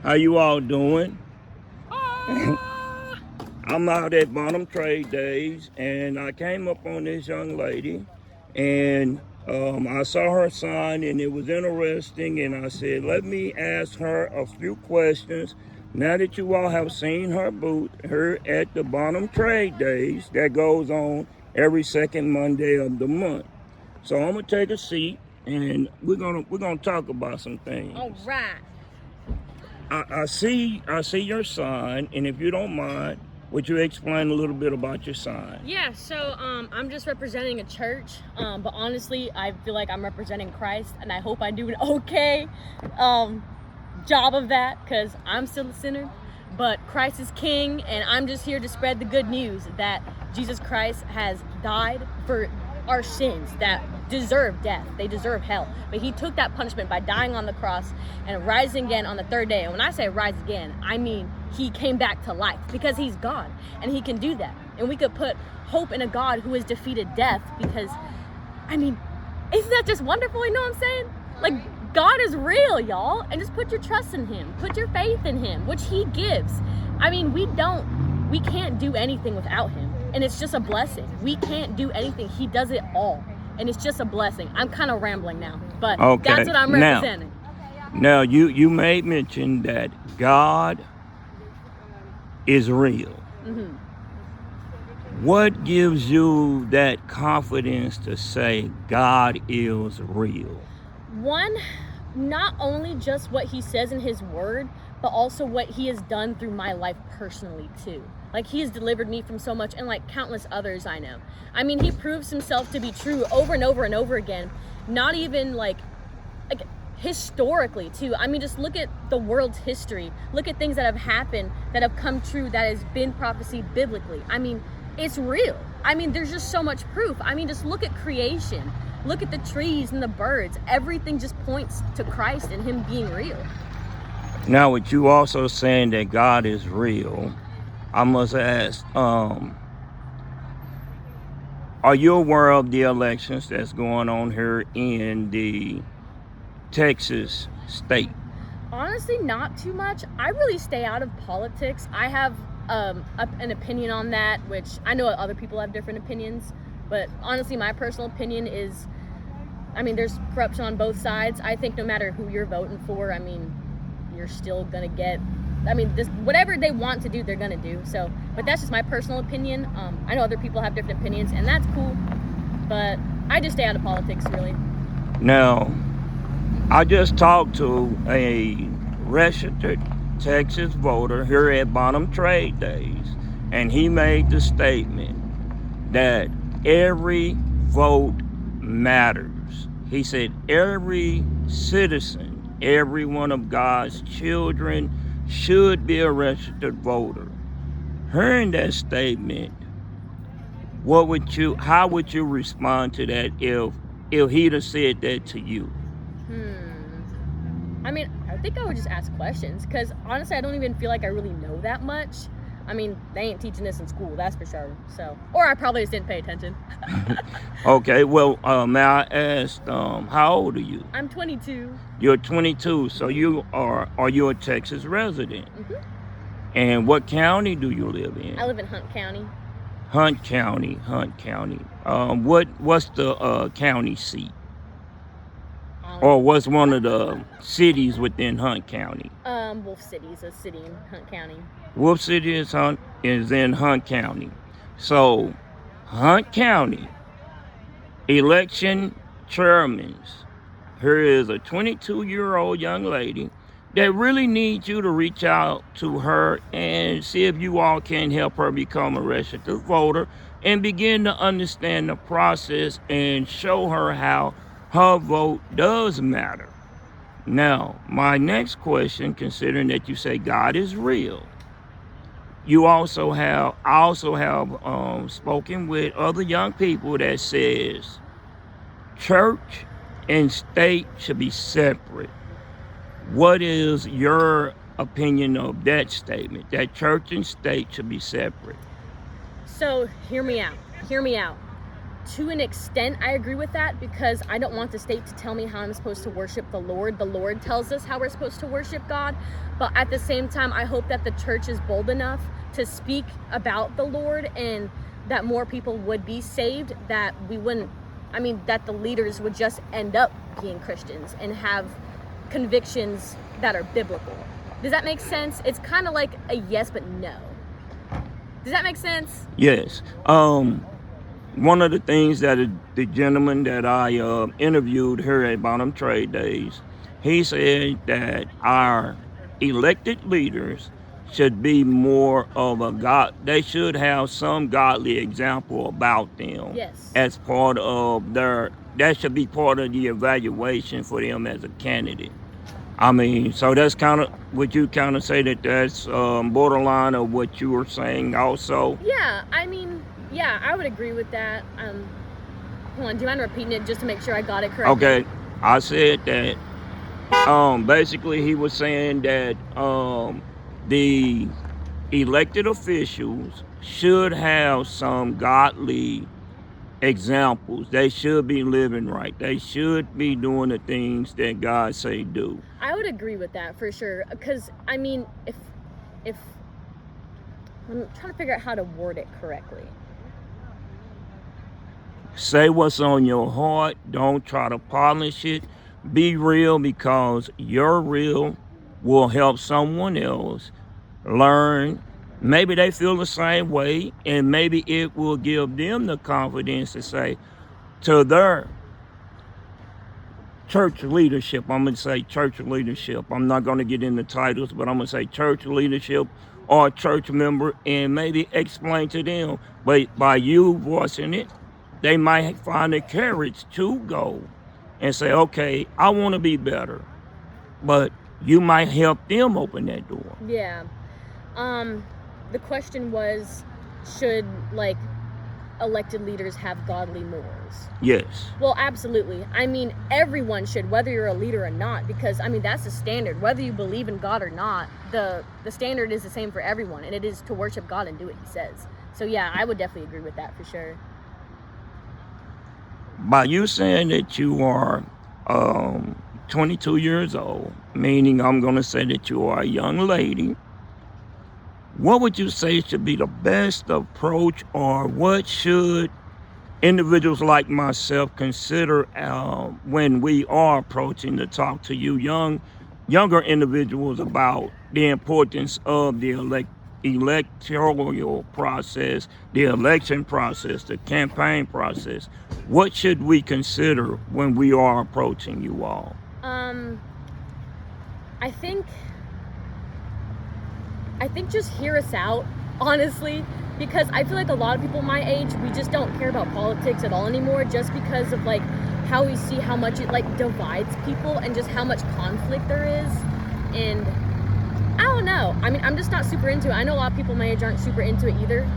How you all doing? Ah. I'm out at Bonham Trade Days, and I came up on this young lady, and I saw her sign, and it was interesting, and I said, let me ask her a few questions. Now that you all have seen her booth here at the Bonham Trade Days, that goes on every second Monday of the month. So I'm gonna take a seat, and we're gonna talk about some things. All right. I see your sign, and if you don't mind, would you explain a little bit about your sign? Yeah, so I'm just representing a church, but honestly, I feel like I'm representing Christ, and I hope I do an okay job of that, because I'm still a sinner, but Christ is King, and I'm just here to spread the good news that Jesus Christ has died for our sins that deserve death. They deserve hell. But he took that punishment by dying on the cross and rising again on the third day. And when I say rise again, I mean he came back to life, because he's God and he can do that. And we could put hope in a God who has defeated death, because, I mean, isn't that just wonderful? You know what I'm saying? Like, God is real, y'all. And just put your trust in him. Put your faith in him, which he gives. I mean, we can't do anything without him. And it's just a blessing. We can't do anything. He does it all. And it's just a blessing. I'm kind of rambling now, but Okay. that's what I'm representing. Now you made mention that God is real. Mm-hmm. What gives you that confidence to say God is real? One, not only just what he says in his word, but also what he has done through my life personally too. Like, he has delivered me from so much, and like countless others I know. I mean, he proves himself to be true over and over and over again. Not even like historically too. I mean, just look at the world's history. Look at things that have happened, that have come true, that has been prophesied biblically. I mean, it's real. I mean, there's just so much proof. I mean, just look at creation. Look at the trees and the birds. Everything just points to Christ and him being real. Now, with you also saying that God is real, I must ask, are you aware of the elections that's going on here in the Texas state? Honestly, not too much. I really stay out of politics. I have an opinion on that, which I know other people have different opinions, but honestly, my personal opinion is, I mean, there's corruption on both sides. I think no matter who you're voting for, I mean, you're still gonna get, I mean, this, whatever they want to do, they're gonna do. So, but that's just my personal opinion. I know other people have different opinions, and that's cool, but I just stay out of politics, really. Now, I just talked to a registered Texas voter here at Bonham Trade Days, and he made the statement that every vote matters. He said every citizen, every one of God's children should be a registered voter. Hearing that statement, how would you respond to that if he'd have said that to you? I mean, I think I would just ask questions, because honestly, I don't even feel like I really know that much. I mean, they ain't teaching this in school, that's for sure. So, or I probably just didn't pay attention. Okay, well, may I ask, how old are you? I'm 22. You're 22, so are you a Texas resident? Mm-hmm. And what county do you live in? I live in Hunt County. Hunt County. What's the county seat? Or what's one of the cities within Hunt County? Wolf City is a city in Hunt County. Wolf City is in Hunt County. So, Hunt County election chairman. Here is a 22-year-old young lady that really needs you to reach out to her and see if you all can help her become a registered voter and begin to understand the process and show her how her vote does matter. Now, my next question, considering that you say God is real, I also have spoken with other young people that says church and state should be separate. What is your opinion of that statement, that church and state should be separate? So hear me out. to an extent, I agree with that, because I don't want the state to tell me how I'm supposed to worship the Lord. The Lord tells us how we're supposed to worship God. But at the same time, I hope that the church is bold enough to speak about the Lord, and that more people would be saved, that we wouldn't, that the leaders would just end up being Christians and have convictions that are biblical. Does that make sense? It's kind of like a yes, but no. Does that make sense? Yes. One of the things that the gentleman that I interviewed here at Bonham Trade Days, he said that our elected leaders should be more of they should have some godly example about them. Yes. As part of that should be part of the evaluation for them as a candidate. So that's kind of, would you kind of say that that's borderline of what you were saying also? Yeah, yeah, I would agree with that. Hold on, do you mind repeating it just to make sure I got it correct? Okay, I said that basically he was saying that the elected officials should have some godly examples. They should be living right. They should be doing the things that God say do. I would agree with that for sure, because if I'm trying to figure out how to word it correctly. Say what's on your heart. Don't try to polish it. Be real, because your real will help someone else learn. Maybe they feel the same way, and maybe it will give them the confidence to say to their church leadership, I'm going to say church leadership. I'm not going to get into titles, but I'm going to say church leadership or church member, and maybe explain to them. But by you voicing it, they might find the courage to go and say, okay, I want to be better. But you might help them open that door. Yeah. The question was, should elected leaders have godly morals? Yes. Well, absolutely. Everyone should, whether you're a leader or not, because that's the standard. Whether you believe in God or not, the standard is the same for everyone, and it is to worship God and do what he says. So yeah, I would definitely agree with that for sure. By you saying that you are 22 years old, meaning I'm going to say that you are a young lady, what would you say should be the best approach, or what should individuals like myself consider when we are approaching to talk to you younger individuals about the importance of the electoral process, the election process, the campaign process? What should we consider when we are approaching you all? I think just hear us out, honestly, because I feel like a lot of people my age, we just don't care about politics at all anymore, just because of how we see how much it divides people and just how much conflict there is. And I don't know. I'm just not super into it. I know a lot of people my age aren't super into it either.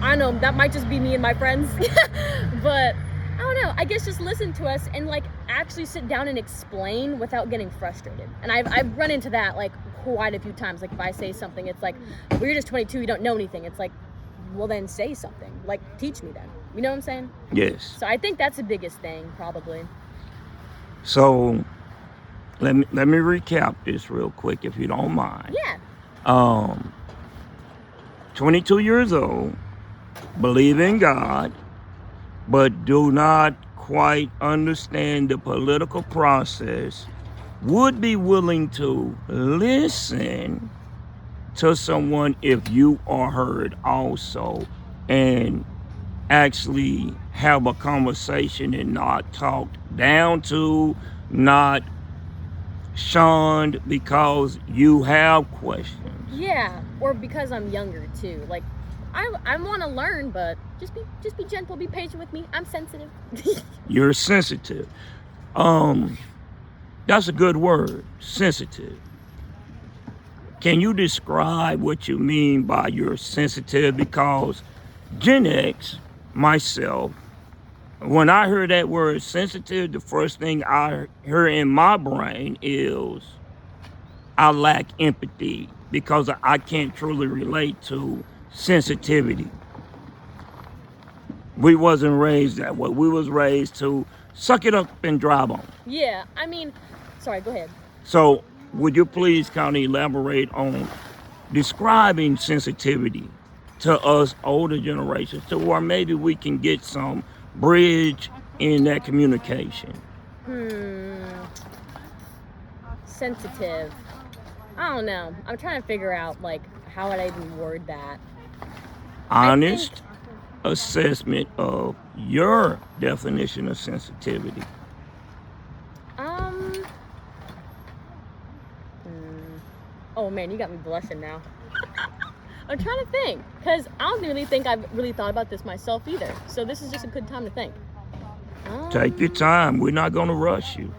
I know that might just be me and my friends, but I don't know. I guess just listen to us and actually sit down and explain without getting frustrated. And I've run into that quite a few times. If I say something, it's well, you're just 22, you don't know anything. It's well, then say something. Teach me then. You know what I'm saying? Yes. So I think that's the biggest thing, probably. So let me recap this real quick, if you don't mind. Yeah. 22 years old, believe in God, but do not quite understand the political process, would be willing to listen to someone if you are heard also, and actually have a conversation and not talked down to, not shunned because you have questions. Yeah, or because I'm younger too. I want to learn, but just be gentle, be patient with me. I'm sensitive. You're sensitive. That's a good word, sensitive. Can you describe what you mean by you're sensitive? Because Gen X, myself, when I hear that word sensitive, the first thing I hear in my brain is I lack empathy, because I can't truly relate to sensitivity. We wasn't raised that way. We was raised to suck it up and drive on. Yeah, I mean, sorry, go ahead. So would you please kind of elaborate on describing sensitivity to us older generations to where maybe we can get some bridge in that communication? Sensitive. I don't know. I'm trying to figure out like how would I even word that. Honest assessment of your definition of sensitivity. Oh man, you got me blushing now. I'm trying to think, because I don't really think I've really thought about this myself either. So this is just a good time to think. Take your time. We're not going to rush you.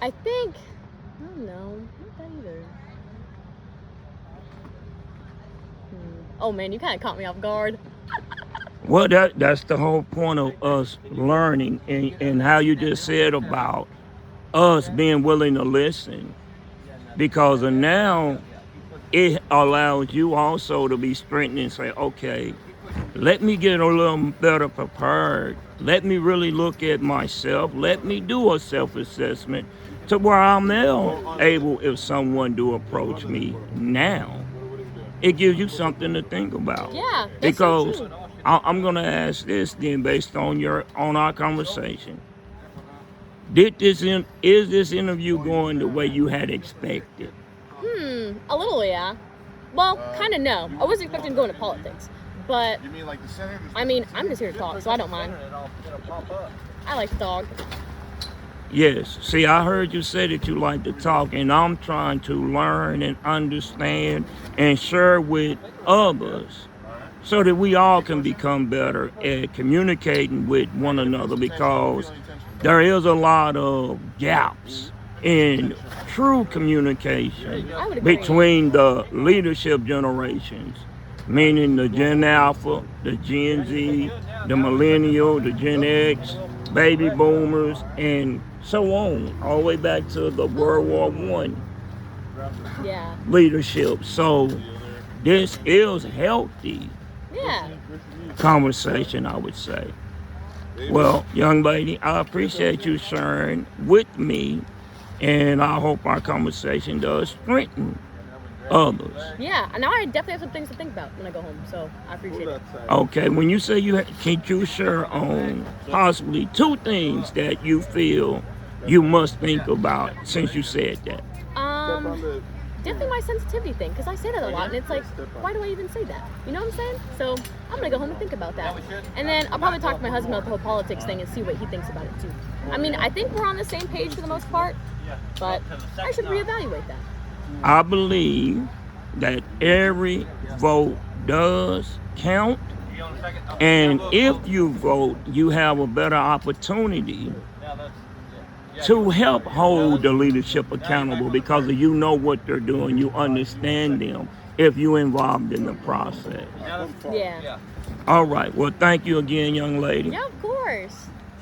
I think, I don't know, not that either. Oh man, you kind of caught me off guard. Well, that's the whole point of us learning, and how you just said about us being willing to listen, because now it allows you also to be strengthened and say, okay, let me get a little better prepared. Let me really look at myself. Let me do a self-assessment to where I'm now able, if someone do approach me now, it gives you something to think about. Yeah, that's because so true. I'm gonna ask this then, based on our conversation. Is this interview going the way you had expected? A little, yeah. Well, kind of no. I wasn't expecting to go into politics, but You mean like the center? I mean, I'm just here to talk, so I don't mind. I like to talk. Yes. See, I heard you say that you like to talk, and I'm trying to learn and understand and share with others so that we all can become better at communicating with one another, because there is a lot of gaps in true communication I would agree. between the leadership generations, meaning the Gen Alpha, the Gen Z, the Millennial, the Gen X, baby boomers, and so on, all the way back to the World War I Yeah. leadership. So this is healthy Yeah. conversation, I would say. Well, young lady, I appreciate you sharing with me, and I hope our conversation does strengthen others. Yeah. And now I definitely have some things to think about when I go home, so I appreciate it. Okay, when you say can you share on possibly 2 things that you feel you must think about since you said that? Definitely my sensitivity thing, because I say that a lot, and it's like, why do I even say that? You know what I'm saying? So I'm gonna go home and think about that, and then I'll probably talk to my husband about the whole politics thing and see what he thinks about it too. I mean, I think we're on the same page for the most part, but I should reevaluate that. I believe that every vote does count, and if you vote, you have a better opportunity to help hold the leadership accountable, because you know what they're doing, you understand them if you're involved in the process. Yeah. All right, well, thank you again, young lady. Yeah, of course.